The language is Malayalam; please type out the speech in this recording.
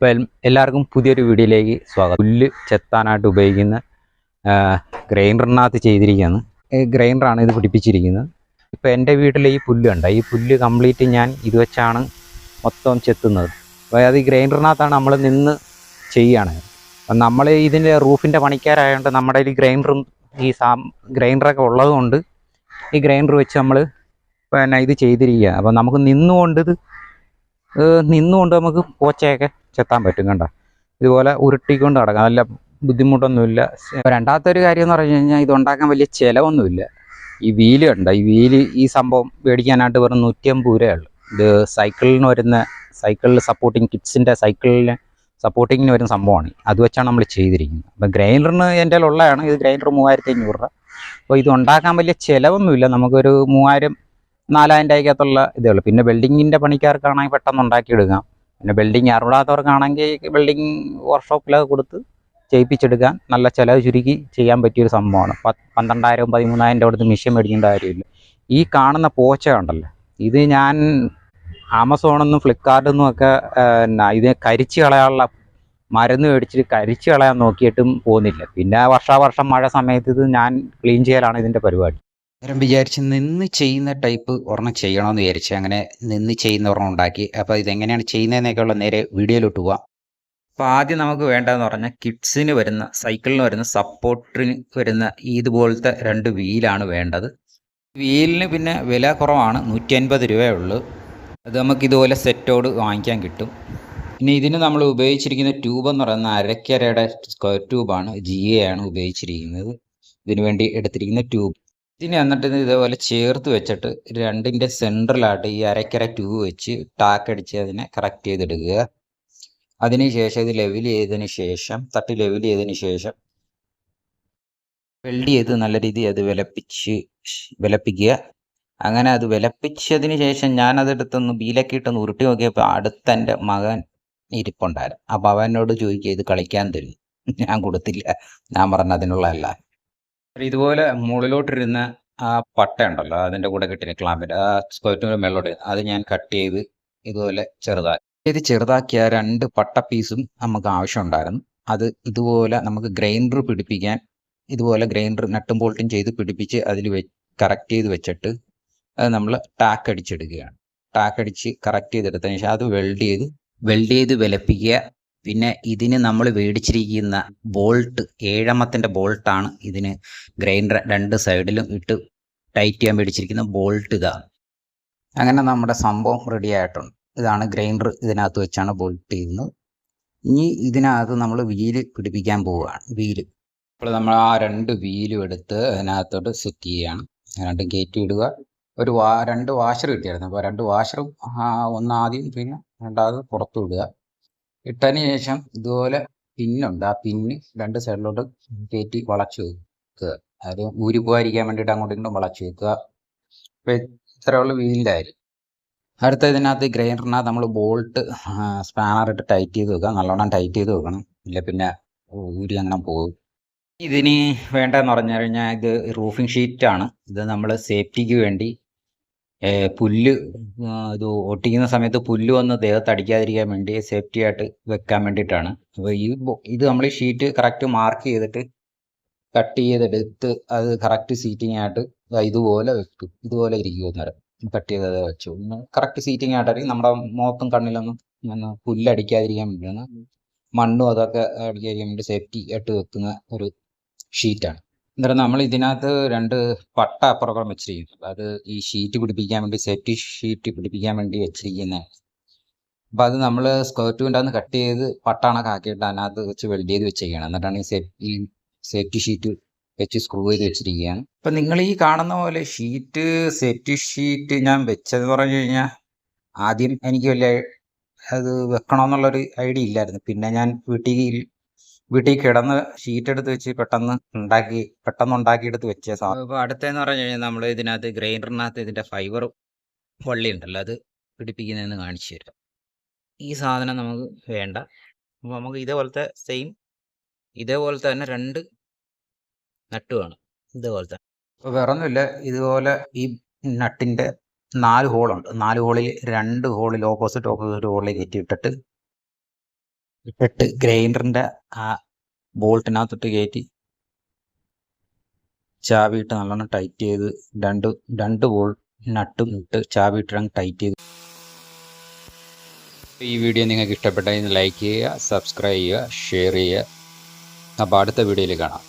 ഇപ്പം എല്ലാവർക്കും പുതിയൊരു വീഡിയോയിലേക്ക് സ്വാഗതം. പുല്ല് ചെത്താനായിട്ട് ഉപയോഗിക്കുന്ന ഗ്രൈൻഡറിനകത്ത് ചെയ്തിരിക്കുകയാണ്. ഗ്രൈൻഡറാണ് ഇത് പിടിപ്പിച്ചിരിക്കുന്നത്. ഇപ്പോൾ എൻ്റെ വീട്ടിൽ ഈ പുല്ല് കണ്ട, ഈ പുല്ല് കംപ്ലീറ്റ് ഞാൻ ഇത് വെച്ചാണ് മൊത്തം ചെത്തുന്നത്. അപ്പോൾ അത് ഈ ഗ്രൈൻഡറിനകത്താണ് നമ്മൾ നിന്ന് ചെയ്യുകയാണ്. അപ്പം നമ്മൾ ഇതിൻ്റെ റൂഫിൻ്റെ പണിക്കാരായതുകൊണ്ട് നമ്മുടെ ഈ ഗ്രൈൻഡറും ഈ ഗ്രൈൻഡറൊക്കെ ഉള്ളതുകൊണ്ട് ഈ ഗ്രൈൻഡർ വെച്ച് നമ്മൾ പിന്നെ ഇത് ചെയ്തിരിക്കുക. അപ്പം നമുക്ക് നിന്നുകൊണ്ട് നമുക്ക് പോച്ചയൊക്കെ ചെത്താൻ പറ്റും. കണ്ട, ഇതുപോലെ ഉരുട്ടിക്കൊണ്ട് നടക്കാം, നല്ല ബുദ്ധിമുട്ടൊന്നുമില്ല. രണ്ടാമത്തെ ഒരു കാര്യം എന്ന് പറഞ്ഞു കഴിഞ്ഞാൽ ഇതുണ്ടാക്കാൻ വലിയ ചിലവൊന്നുമില്ല. ഈ വീല് കണ്ട, ഈ സംഭവം മേടിക്കാനായിട്ട് വെറും 150 രൂപയുള്ളൂ. ഇത് സൈക്കിളിൽ സപ്പോർട്ടിങ് കിഡ്സിൻ്റെ സപ്പോർട്ടിങ്ങിന് വരുന്ന സംഭവമാണ്. അത് വെച്ചാണ് നമ്മൾ ചെയ്തിരിക്കുന്നത്. അപ്പം ഗ്രൈൻഡറിന് എൻ്റെ ഉള്ളതാണ് ഇത്. ഗ്രൈൻഡർ 3500 രൂപ. അപ്പോൾ ഇത് ഉണ്ടാക്കാൻ വലിയ ചിലവൊന്നുമില്ല. നമുക്കൊരു 3000-4000 രൂപയ്ക്കകത്തുള്ള ഇതേ ഉള്ളൂ. പിന്നെ വെൽഡിങ്ങിൻ്റെ പണിക്കാർക്കാണെങ്കിൽ പെട്ടെന്ന് ഉണ്ടാക്കിയെടുക്കാം. പിന്നെ വെൽഡിങ് അറിവിടാത്തവർക്കാണെങ്കിൽ വെൽഡിങ് വർക്ക്ഷോപ്പിലൊക്കെ കൊടുത്ത് ചെയ്യിപ്പിച്ചെടുക്കാൻ നല്ല ചിലവ് ചുരുക്കി ചെയ്യാൻ പറ്റിയൊരു സംഭവമാണ്. 12,000-13,000 രൂപ കൊടുത്ത് മെഷീൻ മേടിക്കേണ്ട കാര്യമില്ല. ഈ കാണുന്ന പോച്ച ഉണ്ടല്ലോ, ഇത് ഞാൻ ആമസോണിൽ ഫ്ലിപ്കാർട്ടിൽ നിന്നുമൊക്കെ ഇത് കരിച്ച് കളയാനുള്ള മരുന്ന് മേടിച്ചിട്ട് കരിച്ച് കളയാൻ നോക്കിയിട്ടും പോകുന്നില്ല. പിന്നെ വർഷാവർഷം മഴ സമയത്ത് ഇത് ഞാൻ ക്ലീൻ ചെയ്യലാണ് ഇതിൻ്റെ പരിപാടി. അന്നേരം വിചാരിച്ച് നിന്ന് ചെയ്യുന്ന ടൈപ്പ് ഒരെണ്ണം ചെയ്യണമെന്ന് വിചാരിച്ച് അങ്ങനെ നിന്ന് ചെയ്യുന്ന ഒരെണ്ണം ഉണ്ടാക്കി. അപ്പോൾ ഇതെങ്ങനെയാണ് ചെയ്യുന്നതെന്നൊക്കെയുള്ള നേരെ വീഡിയോയിലോട്ട് പോവാം. അപ്പോൾ ആദ്യം നമുക്ക് വേണ്ടതെന്ന് പറഞ്ഞാൽ കിഡ്സിന് വരുന്ന സൈക്കിളിന് വരുന്ന സപ്പോർട്ടിന് വരുന്ന ഇതുപോലത്തെ 2 വീലാണ് വേണ്ടത്. വീലിന് പിന്നെ വില കുറവാണ്, 150 രൂപയേ ഉള്ളൂ. അത് നമുക്ക് ഇതുപോലെ സെറ്റോട് വാങ്ങിക്കാൻ കിട്ടും. പിന്നെ ഇതിന് നമ്മൾ ഉപയോഗിച്ചിരിക്കുന്ന ട്യൂബ് എന്ന് പറയുന്ന 1/2 സ്ക്വയർ ട്യൂബാണ്, GA ആണ് ഉപയോഗിച്ചിരിക്കുന്നത്. ഇതിനു വേണ്ടി എടുത്തിരിക്കുന്ന ട്യൂബ്. ഇതിനെ എന്നിട്ട് ഇതേപോലെ ചേർത്ത് വെച്ചിട്ട് രണ്ടിൻ്റെ സെൻട്രലായിട്ട് ഈ 1/2 ട്യൂബ് വെച്ച് ടാക്കടിച്ച് അതിനെ കറക്റ്റ് ചെയ്തെടുക്കുക. അതിനുശേഷം ഇത് ലെവൽ ചെയ്തതിന് ശേഷം വെൽഡ് ചെയ്ത് നല്ല രീതിയിൽ അത് വിലപ്പിക്കുക. അങ്ങനെ അത് വിലപ്പിച്ചതിന് ശേഷം ഞാനതെടുത്തൊന്ന് ബീലൊക്കെ ഇട്ടൊന്ന് ഉരുട്ടി നോക്കിയപ്പോൾ അടുത്ത എൻ്റെ മകൻ ഇരിപ്പുണ്ടായിരുന്നു. അപ്പോൾ അവനോട് ചോദിക്കുക ഇത് കളിക്കാൻ തരും. ഞാൻ കൊടുത്തില്ല, ഞാൻ പറഞ്ഞ അതിനുള്ളതല്ല. ഇതുപോലെ മുകളിലോട്ടിരുന്ന ആ പട്ട ഉണ്ടല്ലോ, അതിൻ്റെ കൂടെ കിട്ടിയ ക്ലാമ്പിൻ്റെ ആ സ്ക്വയറ്റിൻ്റെ മേളിലോട്ട് അത് ഞാൻ കട്ട് ചെയ്ത് ഇതുപോലെ ചെറുതാക്കിയ 2 പട്ട പീസും നമുക്ക് ആവശ്യമുണ്ടായിരുന്നു. അത് ഇതുപോലെ നമുക്ക് ഗ്രൈൻഡർ പിടിപ്പിക്കാൻ ഇതുപോലെ ഗ്രൈൻഡർ നട്ടും ബോൾട്ടും ചെയ്ത് പിടിപ്പിച്ച് അതിൽ കറക്റ്റ് ചെയ്ത് വെച്ചിട്ട് അത് നമ്മൾ ടാക്ക് അടിച്ചെടുക്കുകയാണ്. ടാക്ക് അടിച്ച് കറക്റ്റ് ചെയ്തെടുത്തതിന് ശേഷം അത് വെൽഡ് ചെയ്ത് വിലപ്പിക്കുക. പിന്നെ ഇതിന് നമ്മൾ മേടിച്ചിരിക്കുന്ന ബോൾട്ട് 7 ബോൾട്ടാണ്. ഇതിന് ഗ്രൈൻഡർ 2 സൈഡിലും ഇട്ട് ടൈറ്റ് ചെയ്യാൻ മേടിച്ചിരിക്കുന്ന ബോൾട്ട് ഇതാണ്. അങ്ങനെ നമ്മുടെ സംഭവം റെഡി ആയിട്ടുണ്ട്. ഇതാണ് ഗ്രൈൻഡർ, ഇതിനകത്ത് വെച്ചാണ് ബോൾട്ട് ചെയ്യുന്നത്. ഇനി ഇതിനകത്ത് നമ്മൾ വീല് പിടിപ്പിക്കാൻ പോവുകയാണ്. അപ്പോൾ നമ്മൾ ആ 2 വീലും എടുത്ത് അതിനകത്തോട്ട് സെറ്റ് ചെയ്യുകയാണ്. 2 കയറ്റി ഇടുക. 2 വാഷർ കിട്ടിയായിരുന്നു. അപ്പോൾ 2 വാഷറും ഒന്ന് ആദ്യം പിന്നെ രണ്ടാമത് പുറത്തു വിടുക. ഇട്ടതിന് ശേഷം ഇതുപോലെ പിന്നുണ്ട്, ആ പിന്ന് 2 സൈഡിലോട്ട് കയറ്റി വളച്ചു വെക്കുക. അത് ഊരി പോകാതിരിക്കാൻ വേണ്ടിയിട്ട് അങ്ങോട്ടും ഇങ്ങോട്ടും വളച്ചു വെക്കുക. അപ്പോൾ ഇത്രയുള്ള വീലിലായിരിക്കും. അടുത്ത ഇതിനകത്ത് ഗ്രൈൻഡറിനകത്ത് നമ്മൾ ബോൾട്ട് സ്പാനറിട്ട് ടൈറ്റ് ചെയ്ത് വെക്കുക. നല്ലോണം ടൈറ്റ് ചെയ്ത് വെക്കണം, ഇല്ല പിന്നെ ഊരി അങ്ങനെ പോകും. ഇതിന് വേണ്ടതെന്ന് പറഞ്ഞു കഴിഞ്ഞാൽ ഇത് റൂഫിംഗ് ഷീറ്റാണ്. ഇത് നമ്മൾ സേഫ്റ്റിക്ക് വേണ്ടി പുല്ല് ഇത് ഒട്ടിക്കുന്ന സമയത്ത് പുല്ല് വന്ന് ദേഹത്ത് അടിക്കാതിരിക്കാൻ വേണ്ടി സേഫ്റ്റി ആയിട്ട് വെക്കാൻ വേണ്ടിയിട്ടാണ്. അപ്പോൾ ഇത് നമ്മൾ ഷീറ്റ് കറക്റ്റ് മാർക്ക് ചെയ്തിട്ട് കട്ട് ചെയ്തെടുത്ത് അത് കറക്റ്റ് സീറ്റിംഗ് ആയിട്ട് ഇതുപോലെ വെക്കും. ഇതുപോലെ ഇരിക്കും. അന്നേരം കട്ട് ചെയ്തത് വെച്ചു കറക്റ്റ് സീറ്റിംഗ് ആയിട്ടായിരിക്കും. നമ്മുടെ മുഖത്തും കണ്ണിലൊന്നും പുല്ലടിക്കാതിരിക്കാൻ വേണ്ടിയാണ്, മണ്ണും അതൊക്കെ അടിക്കാതിരിക്കാൻ വേണ്ടി സേഫ്റ്റി ആയിട്ട് വെക്കുന്ന ഒരു ഷീറ്റാണ്. അന്നേരം നമ്മൾ ഇതിനകത്ത് 2 പട്ട അപ്പുറം വെച്ചിരിക്കുന്നത് അത് ഈ ഷീറ്റ് പിടിപ്പിക്കാൻ വേണ്ടി, സേഫ്റ്റി ഷീറ്റ് പിടിപ്പിക്കാൻ വേണ്ടി വെച്ചിരിക്കുന്നതാണ്. അപ്പോൾ അത് നമ്മൾ സ്ക്വയർ ട്യൂബിൻ്റെ അകത്ത് കട്ട് ചെയ്ത് പട്ടാണൊക്കെ ആക്കിയിട്ട് അതിനകത്ത് വെച്ച് വെൽഡ് ചെയ്ത് വെച്ചിരിക്കുകയാണ്. എന്നിട്ടാണ് ഈ സേഫ്റ്റി ഷീറ്റ് വെച്ച് സ്ക്രൂ ചെയ്ത് വെച്ചിരിക്കുകയാണ്. അപ്പം നിങ്ങൾ ഈ കാണുന്ന പോലെ സേഫ്റ്റി ഷീറ്റ് ഞാൻ വെച്ചതെന്ന് പറഞ്ഞു കഴിഞ്ഞാൽ ആദ്യം എനിക്ക് വലിയ അത് വെക്കണമെന്നുള്ളൊരു ഐഡിയ ഇല്ലായിരുന്നു. പിന്നെ ഞാൻ വീട്ടിൽ കിടന്ന് ഷീറ്റ് എടുത്ത് വെച്ച് പെട്ടെന്ന് ഉണ്ടാക്കിയെടുത്ത് വെച്ച സാധനം. അപ്പോൾ അടുത്തതെന്ന് പറഞ്ഞു കഴിഞ്ഞാൽ നമ്മൾ ഇതിനകത്ത് ഗ്രൈൻഡറിനകത്ത് ഇതിൻ്റെ ഫൈബർ വള്ളി ഉണ്ടല്ലോ അത് പിടിപ്പിക്കുന്നതെന്ന് കാണിച്ചു തരാം. ഈ സാധനം നമുക്ക് വേണ്ട. അപ്പോൾ നമുക്ക് ഇതേപോലത്തെ തന്നെ 2 നട്ട് വേണം, ഇതേപോലത്തെ. അപ്പോൾ വേറെ ഒന്നുമില്ല, ഇതുപോലെ ഈ നട്ടിൻ്റെ 4 ഹോളുണ്ട്. 4 ഹോളിൽ 2 ഹോളിൽ ഓപ്പോസിറ്റ് ഹോളിൽ കയറ്റിയിട്ടിട്ട് ഇട്ടിട്ട് ഗ്രൈൻഡറിൻ്റെ ആ ബോൾട്ടിനകത്തിട്ട് കയറ്റി ചാവിയിട്ട് നല്ലോണം ടൈറ്റ് ചെയ്ത് രണ്ട് ബോൾട്ട് നട്ടും ഇട്ട് ചാവിയിട്ട് ടൈറ്റ് ചെയ്ത്. ഈ വീഡിയോ നിങ്ങൾക്ക് ഇഷ്ടപ്പെട്ടെങ്കിൽ ലൈക്ക് ചെയ്യുക, സബ്സ്ക്രൈബ് ചെയ്യുക, ഷെയർ ചെയ്യുക. അപ്പോൾ അടുത്ത വീഡിയോയിൽ കാണാം.